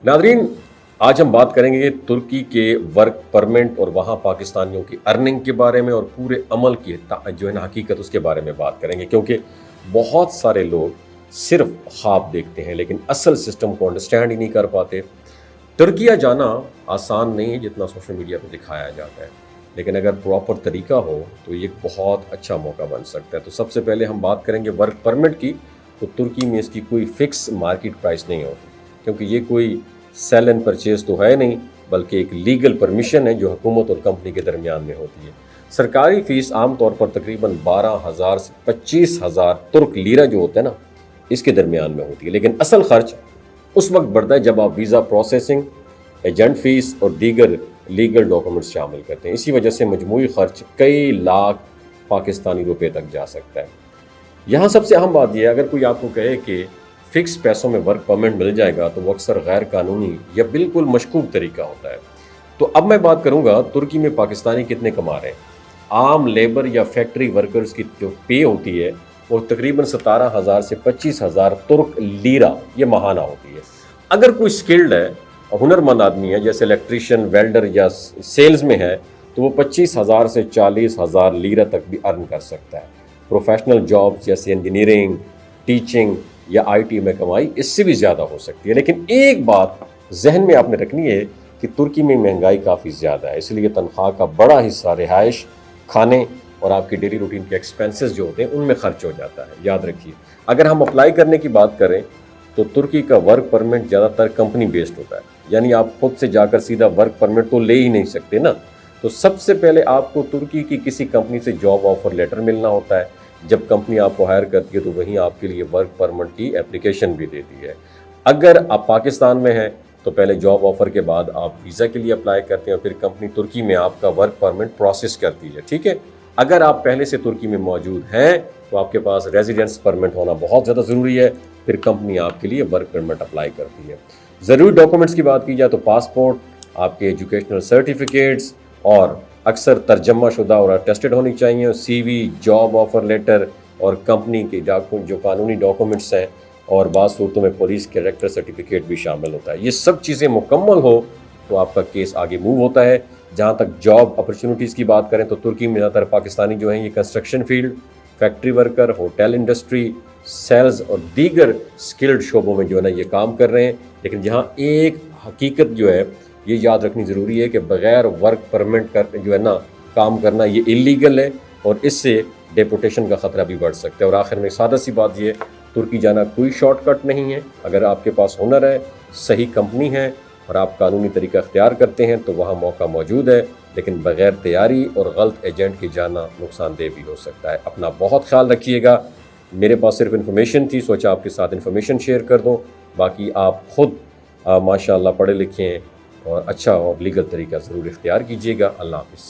Nadreen, आज हम बात करेंगे तुर्की के वर्क परमिट और वहाँ पाकिस्तानियों की अर्निंग के बारे में और पूरे अमल की जो है ना हकीकत उसके बारे में बात करेंगे, क्योंकि बहुत सारे लोग सिर्फ ख्वाब देखते हैं लेकिन असल सिस्टम को अंडरस्टैंड ही नहीं कर पाते। तुर्किया जाना आसान नहीं है जितना सोशल मीडिया पर दिखाया जाता है, लेकिन अगर प्रॉपर तरीका हो तो ये बहुत अच्छा मौका बन सकता है। तो सबसे पहले हम बात करेंगे वर्क परमिट की। तो तुर्की में इसकी कोई फ़िक्स मार्केट प्राइस नहीं होती, क्योंकि ये कोई सेल एंड परचेज तो है नहीं, बल्कि एक लीगल परमिशन है जो हुकूमत और कंपनी के दरमियान में होती है। सरकारी फ़ीस आमतौर पर तकरीबन 12,000 से 25,000 तुर्क लीरा जो होता है ना, इसके दरमियान में होती है। लेकिन असल खर्च उस वक्त बढ़ता है जब आप वीज़ा प्रोसेसिंग, एजेंट फ़ीस और दीगर लीगल डॉक्यूमेंट्स शामिल करते हैं। इसी वजह से मजमूई खर्च कई लाख पाकिस्तानी रुपए तक जा सकता है। यहाँ सबसे अहम बात यह है, अगर कोई आपको कहे कि फ़िक्स पैसों में वर्क परमिट मिल जाएगा तो वो अक्सर गैर कानूनी या बिल्कुल मशकूक तरीका होता है। तो अब मैं बात करूँगा तुर्की में पाकिस्तानी कितने कमा रहे हैं। आम लेबर या फैक्ट्री वर्कर्स की जो पे होती है वो तकरीबन 17,000 से 25,000 तुर्क लीरा ये माहाना होती है। अगर कोई स्किल्ड है, हुनरमंद आदमी है, जैसे इलेक्ट्रीशियन, वेल्डर या सेल्स में है, तो वो 25,000 से 40,000 लीरा तक भी अर्न कर सकता है। प्रोफेशनल जॉब्स जैसे इंजीनियरिंग, टीचिंग या आईटी में कमाई इससे भी ज़्यादा हो सकती है। लेकिन एक बात जहन में आपने रखनी है कि तुर्की में महंगाई काफ़ी ज़्यादा है, इसलिए तनख्वाह का बड़ा हिस्सा रिहाइश, खाने और आपकी डेली रूटीन के एक्सपेंसेस जो होते हैं उनमें खर्च हो जाता है। याद रखिए, अगर हम अप्लाई करने की बात करें तो तुर्की का वर्क परमिट ज़्यादातर कंपनी बेस्ड होता है, यानी आप खुद से जाकर सीधा वर्क परमिट तो ले ही नहीं सकते ना। तो सबसे पहले आपको तुर्की की किसी कंपनी से जॉब ऑफर लेटर मिलना होता है। जब कंपनी आपको हायर करती है तो वहीं आपके लिए वर्क परमिट की एप्लीकेशन भी देती है। अगर आप पाकिस्तान में हैं तो पहले जॉब ऑफर के बाद आप वीज़ा के लिए अप्लाई करते हैं और फिर कंपनी तुर्की में आपका वर्क परमिट प्रोसेस करती है। ठीक है, अगर आप पहले से तुर्की में मौजूद हैं तो आपके पास रेजिडेंस परमिट होना बहुत ज़्यादा ज़रूरी है, फिर कंपनी आपके लिए वर्क परमिट अप्लाई करती है। ज़रूरी डॉक्यूमेंट्स की बात की जाए तो पासपोर्ट, आपके एजुकेशनल सर्टिफिकेट्स और अक्सर तर्जमा शुदा और अटेस्टेड होनी चाहिए, सीवी, जॉब ऑफर लेटर और कंपनी के जो कानूनी डॉक्यूमेंट्स हैं, और बाज़ सूरतों में पुलिस कैरेक्टर सर्टिफिकेट भी शामिल होता है। ये सब चीज़ें मुकम्मल हो तो आपका केस आगे मूव होता है। जहाँ तक जॉब अपॉर्चुनिटीज़ की बात करें तो तुर्की में ज़्यादातर पाकिस्तानी जो हैं ये construction field, factory worker, hotel industry, sales और दीगर स्किल्ड शोबों में जो है ना ये काम कर रहे हैं। लेकिन जहाँ एक हकीकत जो है ये याद रखनी ज़रूरी है कि बग़ैर वर्क परमिट कर जो है ना काम करना ये इलीगल है और इससे डिपोटेशन का ख़तरा भी बढ़ सकता है। और आखिर में सादा सी बात ये, तुर्की जाना कोई शॉर्टकट नहीं है। अगर आपके पास हुनर है, सही कंपनी है और आप कानूनी तरीका अख्तियार करते हैं तो वहाँ मौका मौजूद है, लेकिन बग़ैर तैयारी और गलत एजेंट के जाना नुकसानदेह भी हो सकता है। अपना बहुत ख्याल रखिएगा। मेरे पास सिर्फ इन्फॉर्मेशन थी, सोचा आपके साथ इन्फॉर्मेशन शेयर कर दूँ। बाकी आप ख़ुद माशाअल्लाह पढ़े लिखे हैं और अच्छा और लीगल तरीका ज़रूर इख्तियार कीजिएगा। अल्लाह हाफ़िज़।